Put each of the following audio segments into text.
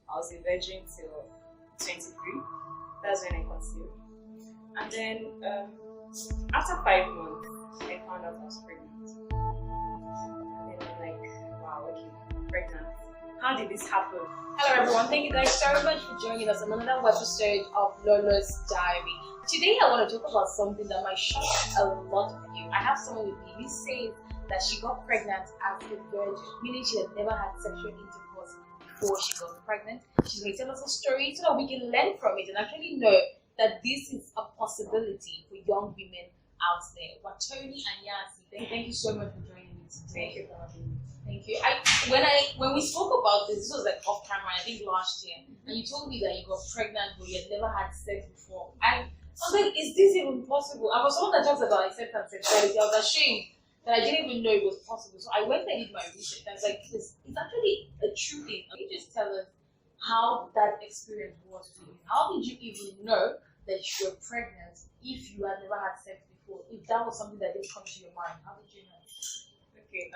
I was a virgin till 23. That's when I conceived. And then after 5 months, I found out I was pregnant. And then I'm like, wow, okay, I'm pregnant. How did this happen? Hello everyone, thank you guys so much for joining us on another episode of Lola's Diary. Today I want to talk about something that might shock a lot of you. I have someone with me who says that she got pregnant as a virgin, meaning she had never had sexual intercourse before she got pregnant. She's going to tell us a story so that we can learn from it and actually know that this is a possibility for young women out there. Wathoni and Anyansi, thank you so much for joining me today. Thank you for having me. Thank you. When we spoke about this was like off camera, I think last year, and you told me that you got pregnant but you had never had sex before. I was like, is this even possible? I was someone that talks about acceptance and sexuality. I was ashamed that I didn't even know it was possible. So I went and did my research and I was like, it's actually a true thing. Can you just tell us how that experience was for you? How did you even know that you were pregnant if you had never had sex before? If that was something that didn't come to your mind, how did you know? Okay,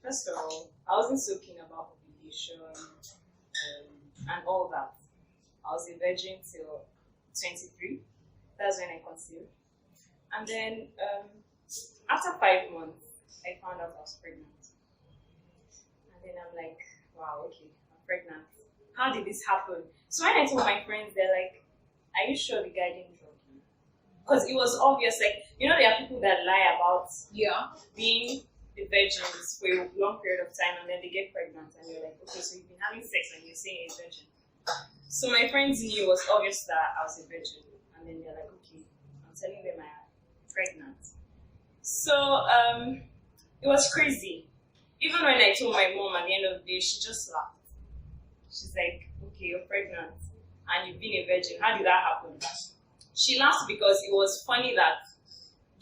first of all, I wasn't so keen about ovulation and all that. I was a virgin till 23. That's when I conceived. And then after 5 months, I found out I was pregnant. And then I'm like, wow, okay, I'm pregnant. How did this happen? So when I told my friends, they're like, are you sure the guy didn't drug you? Because it was obvious, like, you know, there are people that lie about being the virgins for a long period of time and then they get pregnant and you're like, okay, so you've been having sex and you're saying you're a virgin. So my friends knew it was obvious that I was a virgin. And then they're like, okay, I'm telling them I'm pregnant. So it was crazy. Even when I told my mom at the end of the day, she just laughed. She's like, okay, you're pregnant and you've been a virgin. How did that happen? She laughed because it was funny that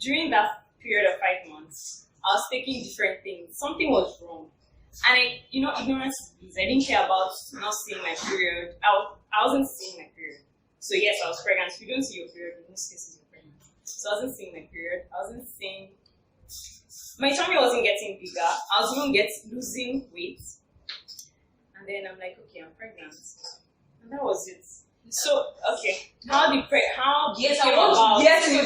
during that period of 5 months, I was taking different things. Something was wrong. And ignorance is, I didn't care about not seeing my period. I wasn't seeing my period. So yes, I was pregnant. If you don't see your period, in most cases you're pregnant. So I wasn't seeing my period. I wasn't seeing, my tummy wasn't getting bigger. I was even losing weight. And then I'm like, okay, I'm pregnant. And that was it. So, okay, Yes, so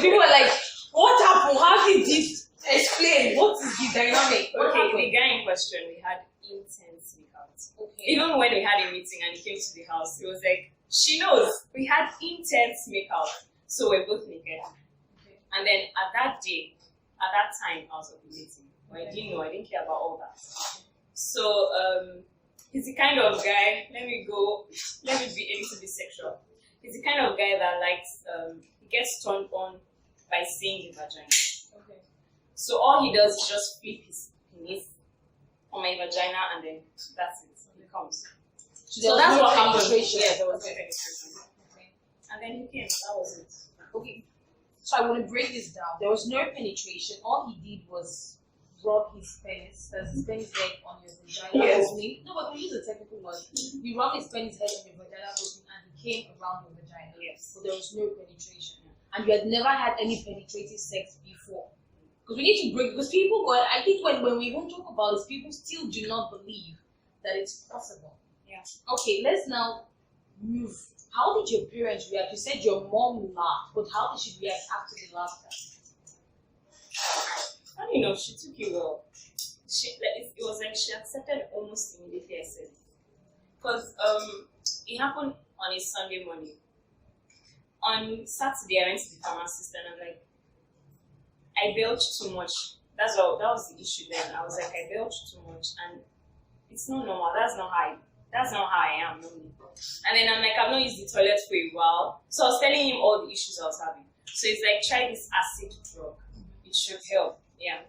people were like, what happened? How did this explain? What is the dynamic? Okay, the guy in question, we had intense makeout. Okay. Even when we had a meeting and he came to the house, he was like, she knows, we had intense makeout. So we're both naked. Okay. And then at that time, I was ovulating. But I didn't know, I didn't care about all that. So, he's the kind of guy, let me be a little bit sexual. He's the kind of guy that likes, he gets turned on by seeing the vagina. Okay. So all he does is just flip his penis on my vagina and then that's it. He comes. So that's what happened. Yeah, there was no penetration. Okay. And then he came, that was it. Okay. So I want to break this down. There was no penetration. All he did was rub his penis. There's his penis head on your vagina. Yes. No, but we use a technical word. You rub his penis head on your vagina and he came around your vagina. Yes. So there was no penetration. And you had never had any penetrative sex before. Because we need to break, because people go, I think when we even talk about this, people still do not believe that it's possible. Yeah. Okay, let's now move. How did your parents react? You said your mom laughed, but how did she react after the laughter? Funny enough, she took it well. It was like she accepted almost immediately, I said. Because it happened on a Sunday morning. On Saturday, I went to the pharmacist and I'm like, I belched too much. That was the issue then. I was like, I belched too much and it's not normal. That's not how I am normally. And then I'm like, I've not used the toilet for a while. So I was telling him all the issues I was having. So he's like, try this acid drug. It should help. Yeah.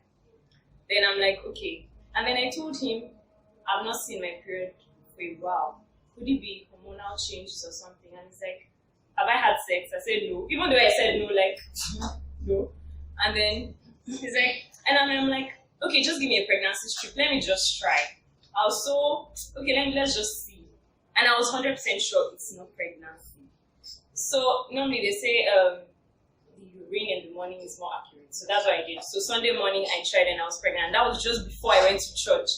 Then I'm like, okay. And then I told him, I've not seen my period for a while. Could it be hormonal changes or something? And he's like, have I had sex? I said no. Even though I said no, like, no. And then he's like, and I'm like, okay, just give me a pregnancy strip. Let me just try. I was so, okay, let's just see. And I was 100% sure it's not pregnancy. So normally they say the urine in the morning is more accurate. So that's what I did. So Sunday morning I tried and I was pregnant. And that was just before I went to church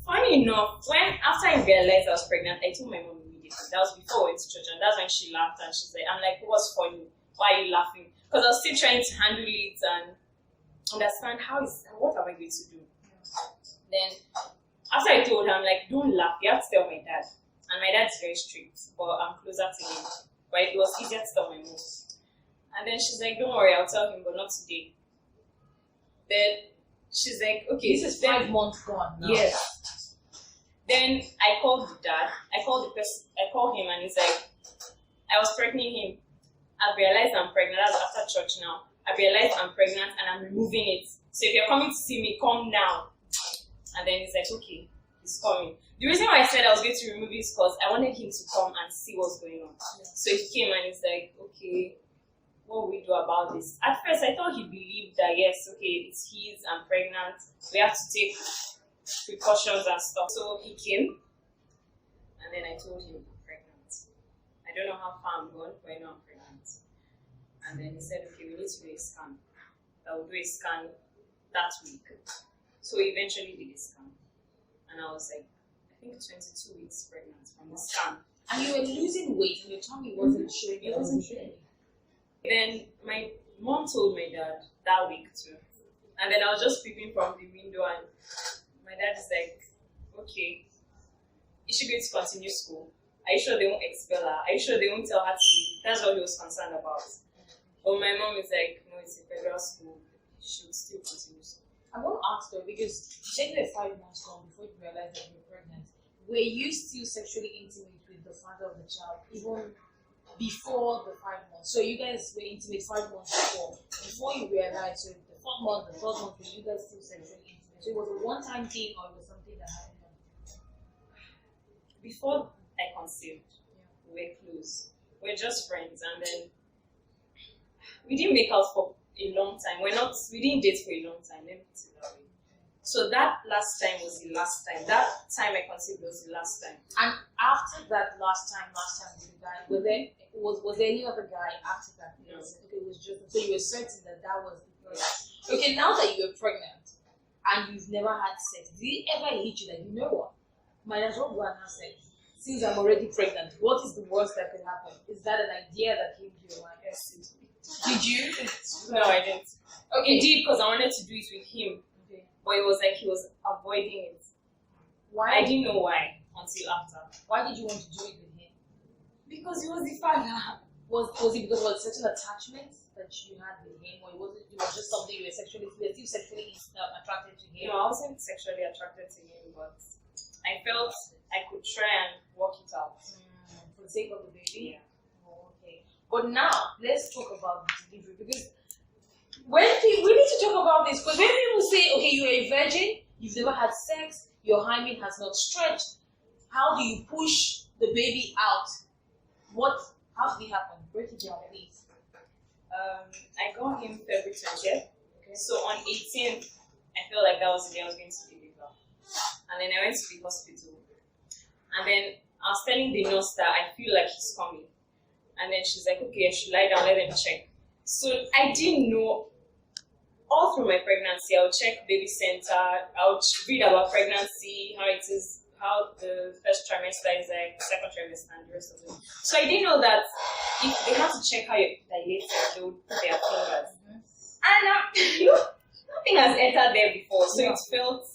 Funny enough, after I realized I was pregnant, I told my mom immediately. That was before we went to church, and that's when she laughed and she's like, I'm like, what's funny? Why are you laughing? Because I was still trying to handle it and understand what am I going to do. Then after I told her, I'm like, don't laugh, you have to tell my dad. And my dad's very strict, but I'm closer to him. But it was easier to tell my mom. And then she's like, don't worry, I'll tell him, but not today. Then she's like, okay. This is 5 months gone now. Yes. Then I called the dad. I called him and he's like, I was pregnant him. I realized I'm pregnant. That's after church now. I realized I'm pregnant and I'm removing it. So if you're coming to see me, come now. And then he's like, okay, he's coming. The reason why I said I was going to remove it is because I wanted him to come and see what's going on. So he came and he's like, okay, what will we do about this? At first, I thought he believed that, yes, okay, it's his, I'm pregnant. We have to take precautions and stuff. So he came and then I told him I'm pregnant. I don't know how far I'm gone, but I know I'm pregnant. And then he said, okay, we need to do a scan. I will do a scan that week. So we eventually did a scan. And I was like, I think 22 weeks pregnant from the scan. And you were losing weight and your tummy wasn't showing. It wasn't showing. Then my mom told my dad that week too. And then I was just peeping from the window and my dad is like, okay, is she going to continue school? Are you sure they won't expel her? Are you sure they won't tell her to leave? That's what he was concerned about. But my mom is like, no, it's a federal school. She would still continue school. I want to ask though, because you said you were 5 months gone before you realized that you were pregnant. Were you still sexually intimate with the father of the child, even before the 5 months? So you guys were intimate 5 months before you realized, so the 4th month, the 3rd month, were you guys still sexually intimate? So it was a one-time thing or it was something that happened? Before I conceived, we were close. We were just friends, and then we didn't make out for a long time. We didn't date for a long time, let me put it that way. So that last time was the last time. That time I conceived was the last time. And after that last time with the guy, was there any other guy after that? No. Okay, it was just, so you were certain that was the first. Okay, now that you were pregnant and you've never had sex, did it ever hit you that, you know what, might as well go and have sex? Since I'm already pregnant, what is the worst that could happen? Is that an idea that came to your mind? Yes, it did. Did you? No, I didn't. Okay. It did because I wanted to do it with him. Okay. But it was like he was avoiding it. Why? I didn't know why until after. Why did you want to do it with him? Because he was the father. Was it because of certain attachments that you had with him, or it was just something you were still sexually attracted to him? No, I wasn't sexually attracted to him, but I felt I could try and work it out. For the sake of the baby? Yeah. Oh, okay. But now, let's talk about the delivery, because we need to talk about this, because when people say, okay, you're a virgin, you've never had sex, your hymen has not stretched, how do you push the baby out? How did it happen? Break it down, please. I got him February 20th. Okay. So on 18th, I felt like that was the day I was going to deliver. And then I went to the hospital. And then I was telling the nurse that I feel like he's coming. And then she's like, okay, I should lie down, let them check. So I didn't know. All through my pregnancy, I would check baby center, I would read about pregnancy, how it is, how the first trimester is like, second trimester, and the rest of it. So I didn't know that if they have to check how you're dilated, they would put their fingers. And nothing has entered there before, so it felt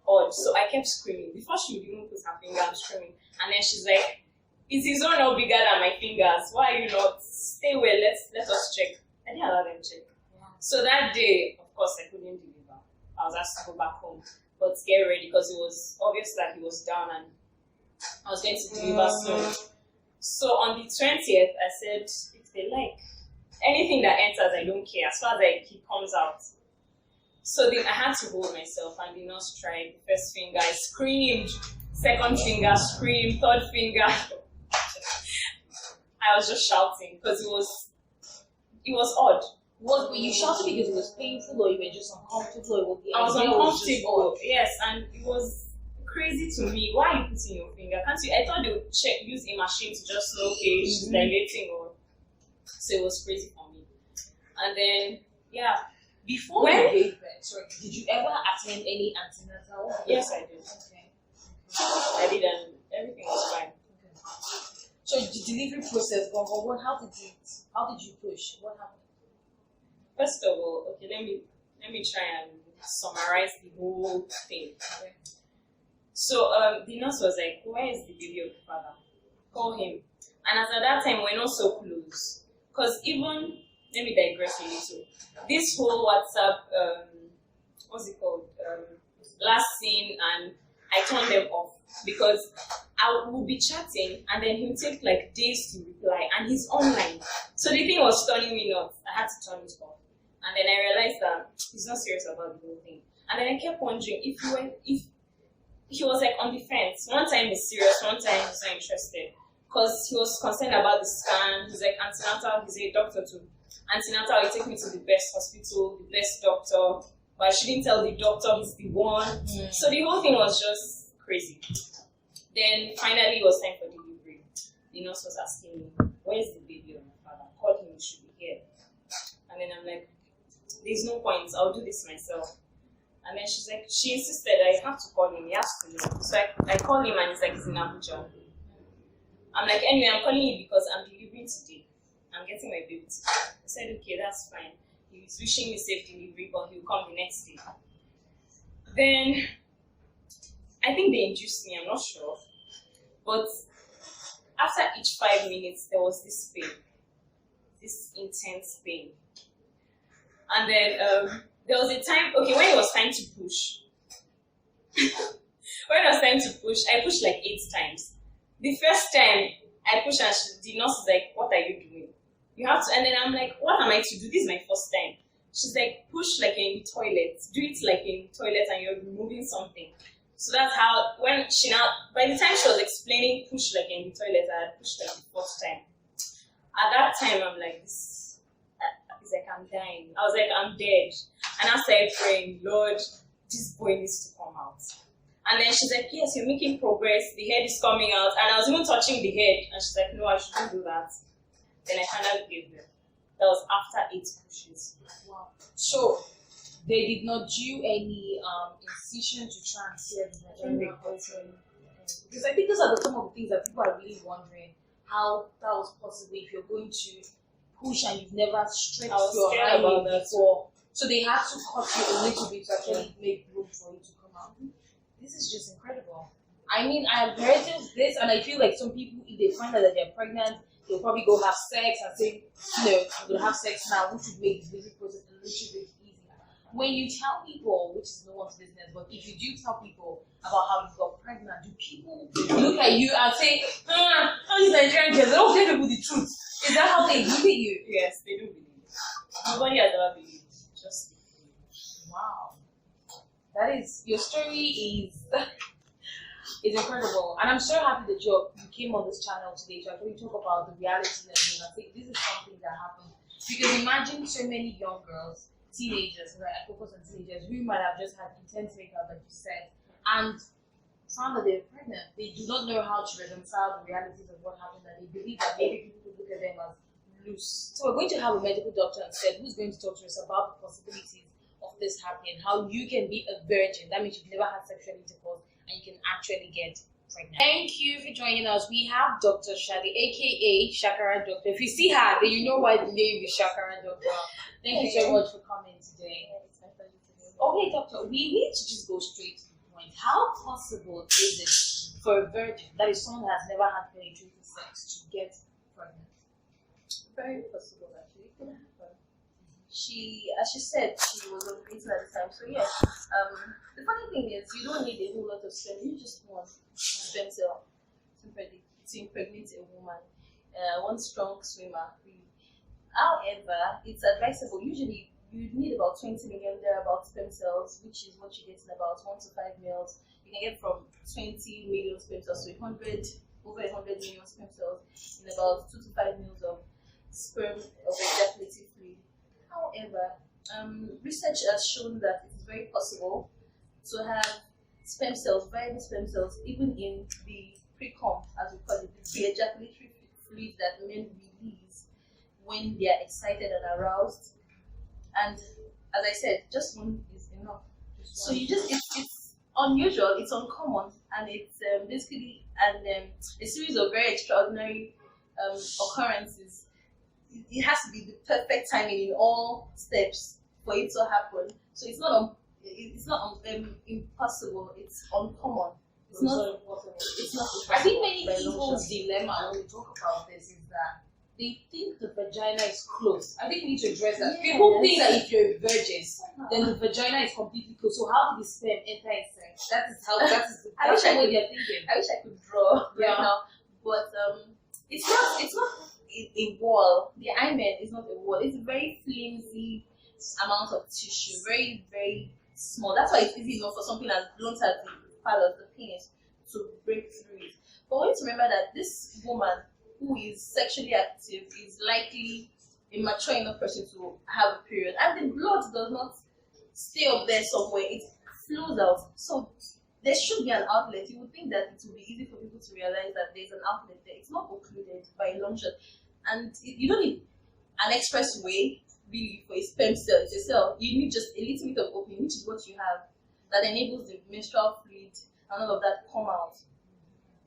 odd. So I kept screaming. Before she would even put her finger, I'm screaming. And then she's like, is his own now bigger than my fingers? Why are you not? Stay well, let us check. I didn't allow them to check. So that day, of course, I couldn't deliver. I was asked to go back home, but get ready because it was obvious that he was down and I was going to deliver soon. So on the 20th, I said, if they like, anything that enters, I don't care. As far as he comes out. So I had to hold myself, and the nurse tried. The first finger, I screamed. Second finger, screamed. Third finger. I was just shouting because it was odd. Were you shouting because it was painful, or you were just uncomfortable? I was uncomfortable, yes, and it was crazy to me. Why are you putting your finger? Can't you? I thought they would use a machine to just know, okay, she's dilating, or so it was crazy for me. And then, yeah. Before you gave birth, did you ever attend any antenatal? Yes, I did. Okay. I did, and everything was fine. So the delivery process, how did you push? What happened? First of all, okay, let me try and summarize the whole thing. Okay. So the nurse was like, "Where is the baby of the father? Call him." And as at that time, we're not so close, because even let me digress a little. This whole WhatsApp, what's it called? Last scene, and I turned them off because I will be chatting and then he'll take like days to reply, and he's online. So the thing was turning me nuts. I had to turn it off. And then I realized that he's not serious about the whole thing. And then I kept wondering if he was like on the fence. One time he's serious, one time he's not interested. Because he was concerned about the scan. He's like, antenatal, he's a doctor too. Antenatal, he take me to the best hospital, the best doctor. But I shouldn't tell the doctor he's the one. So the whole thing was just crazy. Then finally it was time for delivery. The nurse was asking me, "Where's the baby of my father? Call him, he should be here." And then I'm like, "There's no point, I'll do this myself." And then she insisted I have to call him, he has to know. So I call him and he's like, "He's in Abuja." I'm like, "Anyway, I'm calling you because I'm delivering today. I'm getting my baby today." I said, "Okay, that's fine." He was wishing me safe delivery, but he'll come the next day. Then I think they induced me, I'm not sure. But after each 5 minutes, there was this pain, this intense pain. And then there was a time, okay, when it was time to push, I pushed like 8 times. The first time I pushed, and the nurse was like, "What are you doing? You have to," and then I'm like, "What am I to do? This is my first time." She's like, "Push like you're in the toilet. Do it like you're in the toilet and you're removing something." So that's how, by the time she was explaining push like in the toilet, I had pushed like the 4th time. At that time, I'm like, it's like I'm dying. I was like, I'm dead. And I started praying, "Lord, this boy needs to come out." And then she's like, "Yes, you're making progress. The head is coming out." And I was even touching the head. And she's like, "No, I shouldn't do that." Then I finally gave them. That was after 8 pushes. Wow. So they did not do any incision to try and tear the vagina open. Because I think those are some of the things that people are really wondering how that was possible if you're going to push and you've never stretched your hymen before. So they had to cut you a little bit to actually make room for you to come out. This is just incredible. I mean, I have heard of this, and I feel like some people, if they find out that they're pregnant, they'll probably go have sex and say, "I'm going to have sex now," which would make the delivery process a little bit easier. When you tell people, which is no one's business, but if you do tell people about how you got pregnant, do people look at you and say, "All these Nigerian girls, they don't tell people the truth"? Is that how they look at you? Yes, they do believe. Nobody has ever believed. Just wow. That is, your story is incredible. And I'm so happy that you came on this channel today to actually talk about the reality of it. I think this is something that happened. Because imagine so many young girls, teenagers, right? I focus on teenagers who might have just had intense makeup, like you said, and found that they're pregnant. They do not know how to reconcile the realities of what happened, and they believe that maybe people look at them as loose. So we're going to have a medical doctor instead who's going to talk to us about the possibilities of this happening, how you can be a virgin. That means you've never had sexual intercourse and you can actually get pregnant. Thank you for joining us. We have Dr. Shadi, aka Shakara Doctor. If you see her, then you know why the name is Shakara Doctor. Thank you so much for coming today. Okay, doctor, we need to just go straight to the point. How possible is it for a virgin, that is someone who has never had penetrative sex, to get pregnant? Very possible, actually. It could happen. As she said, she was on prison at the time. So yes, the funny thing is, you don't need a whole lot of sperm. You just want sperm cell to impregnate a woman. One strong swimmer. However, it's advisable. Usually, you need about 20 million thereabout sperm cells, which is what you get in about 1 to 5 mils. You can get from 20 million sperm cells to over 100 million sperm cells in about 2 to 5 mils of sperm of ejaculative fluid. However, research has shown that it is very possible to have sperm cells, viable sperm cells, even in the pre-cum, as we call it, the pre-ejaculatory fluid that men release when they are excited and aroused. And as I said, just one is enough. So it's unusual, it's uncommon, and it's basically a series of very extraordinary occurrences. It has to be the perfect timing in all steps for it to happen. So it's not impossible. It's uncommon. It's not impossible. It's not. I think many by a long people's shot. dilemma when we talk about this is that they think the vagina is closed. I think we need to address that. Yes. People think that if you're a virgin, then the vagina is completely closed. So how did the sperm enter inside? That is the I wish I what could- they're thinking. I wish I could draw Yeah. right now, but it's not a wall. The hymen is not a wall. It's a very flimsy amount of tissue, very very small. That's why it's easy enough for something as blunt as the part of the penis to break through it. But we need to remember that this woman who is sexually active is likely a mature enough person to have a period, and the blood does not stay up there somewhere. It flows out. So there should be an outlet. You would think that it would be easy for people to realize that there's an outlet there. It's not occluded by a long shot. And you don't need an expressway really for a sperm cell. It's a cell. You need just a little bit of opening, which is what you have, that enables the menstrual fluid and all of that come out.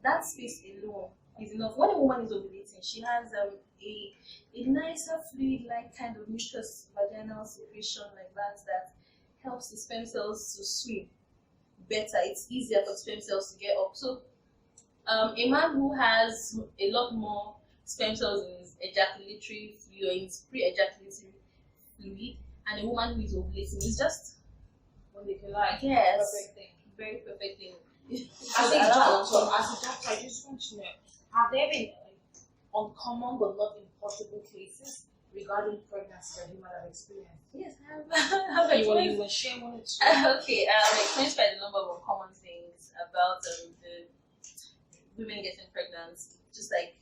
That space alone is enough. When a woman is ovulating, she has a nicer fluid-like kind of mucus vaginal secretion like that helps the sperm cells to swim better. It's easier for sperm cells to get up. So a man who has a lot more sperm cells in his ejaculatory fluid or in his pre-ejaculatory fluid, and a woman who is ovulating is just When they collide. yes, Perfect thing. very perfect thing. As a doctor, I just want to know, have there been uncommon but not impossible cases regarding pregnancy that you might have experienced? Yes, I have You were sharing one or two. Okay, I'm experienced by the number of uncommon things about the women getting pregnant. Just like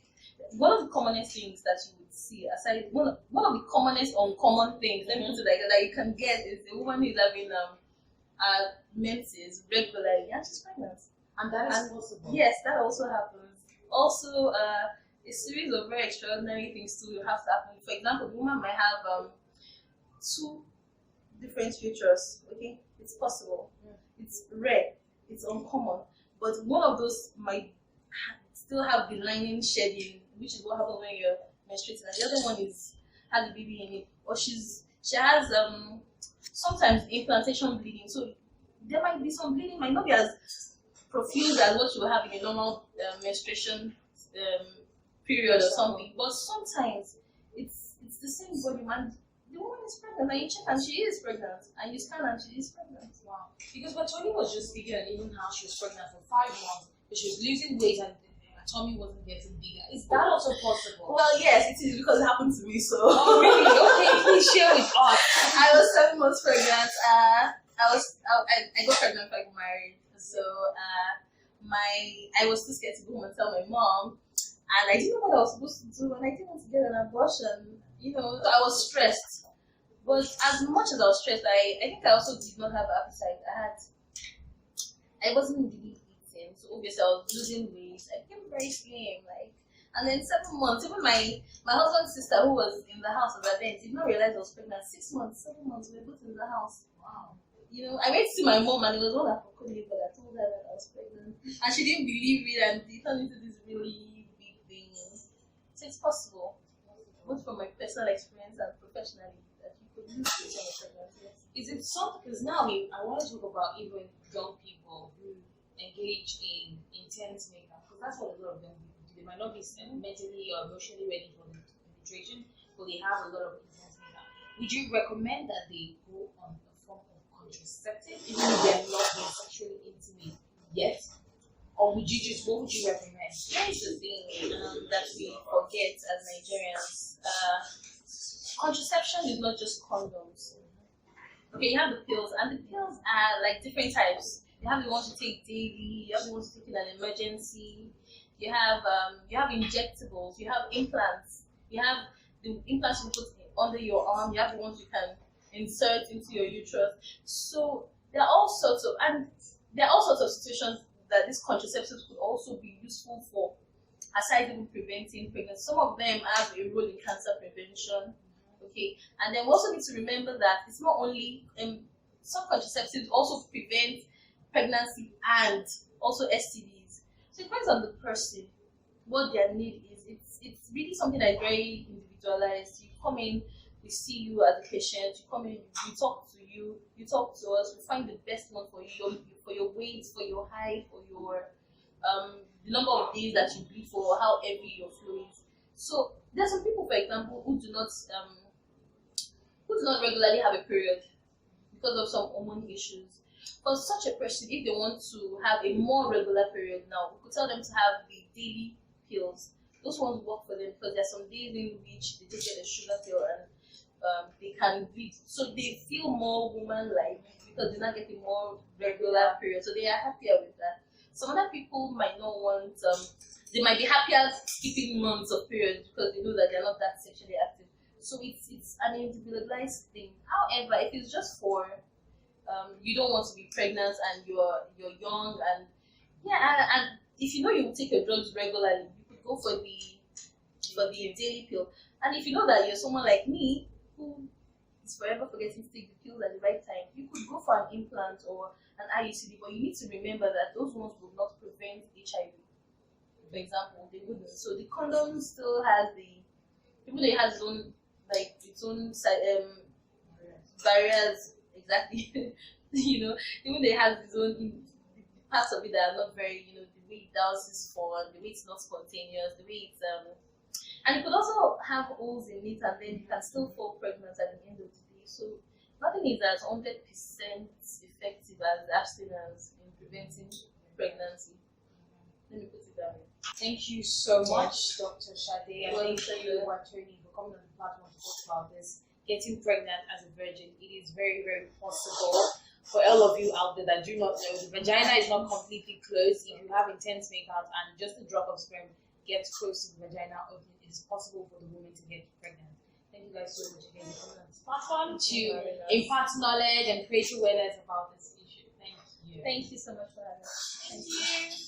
one of the commonest things that you would see, aside one of the commonest uncommon things, let me put it like that you can get is a woman who's having menses regularly and she's pregnant. And that is possible. Yes, that also happens. Also, a series of very extraordinary things too have to happen. For example, the woman might have two different features. Okay, it's possible. It's rare. It's uncommon. But one of those might still have the lining shedding, which is what happens when you're menstruating, and the other one has a baby in it, or she has sometimes implantation bleeding. So there might be some bleeding, might not be as profuse as what you will have in a normal menstruation period or something, but sometimes it's the same body man. The woman is pregnant, and you check and she is pregnant, and you scan and she is pregnant. Wow. Because Wathoni was just speaking on even how she was pregnant for 5 months, but she was losing weight and her tummy wasn't getting bigger. Is that also possible? Well, yes, it is because it happened to me. So. Oh, really? Okay, please share with us. I was 7 months pregnant. I got pregnant before I got married. So I was too scared to go home and tell my mom, and I didn't know what I was supposed to do, and I didn't want to get an abortion. So I was stressed. But as much as I was stressed, I think I also did not have appetite. I wasn't really eating, so obviously I was losing weight. I became very slim, and then 7 months. Even my husband's sister, who was in the house at that day, did not realize I was pregnant. 6 months, 7 months, we were both in the house. Wow. I went to see my mom, and it was all that for me, but I told her that I was pregnant, and she didn't believe it, and it turned into this really big thing. So it's possible, both from my personal experience and professionally, that you could lose weight when you're pregnant. Yes. Is it something? Because now I want to talk about even young people who engage in intense makeup, because that's what a lot of young people do. They might not be mentally or emotionally ready for the penetration, but they have a lot of intense makeup. Would you recommend that they go on a form of contraceptive, even if they're not being sexually intimate yet? Or what would you recommend? Here's the thing that we forget as Nigerians. Contraception is not just condoms. Okay, you have the pills, and the pills are like different types. You have the ones you take daily, you have the ones you take in an emergency, you have injectables, you have implants, you have the implants you put under your arm, you have the ones you can insert into your uterus. So there are all sorts of situations that these contraceptives could also be useful for, aside even preventing pregnancy. Some of them have a role in cancer prevention. Okay, and then we also need to remember that it's not only some contraceptives also prevent pregnancy and also STDs. So it depends on the person, what their need is. It's really something that is very individualized. You come in, we see you as a patient, you come in, we talk to you, you talk to us, we find the best one for you, for your weight, for your height, for your the number of days that you bleed for, how heavy your flow is. So there are some people, for example, who do not regularly have a period because of some hormone issues. For such a person, if they want to have a more regular period now, we could tell them to have the daily pills. Those ones work for them because there are some days in which they just get a sugar pill and they can bleed. So they feel more woman-like because they're not getting more regular period. So they are happier with that. Some other people might not want, they might be happier skipping months of periods because they know that they're not that sexually active. So it's an individualized thing. However, if it's just for you don't want to be pregnant and you're young and if you know you will take your drugs regularly, you could go for the daily pill. And if you know that you're someone like me who is forever forgetting to take the pills at the right time, you could go for an implant or an IUCD, but you need to remember that those ones will not prevent HIV. For example, they wouldn't. So the condom still has even though it has its own barriers, exactly. Even though it has its own parts of it that are not very, the way it douses for, the way it's not spontaneous, the way it's and it could also have holes in it, and then you can still fall pregnant at the end of the day. So nothing is as 100% effective as abstinence in preventing pregnancy. Let me put it that way. Thank you so much, Dr. Shade. And thank you, Wathoni, for coming on the platform to talk about this. Getting pregnant as a virgin, it is very, very possible. For all of you out there that do not know, the vagina is not completely closed. If you have intense makeout and just a drop of sperm gets close to the vagina, it is possible for the woman to get pregnant. Thank you guys so much again for coming on this platform to impart knowledge and create awareness about this issue. Thank you. Thank you so much for having us. Thank you.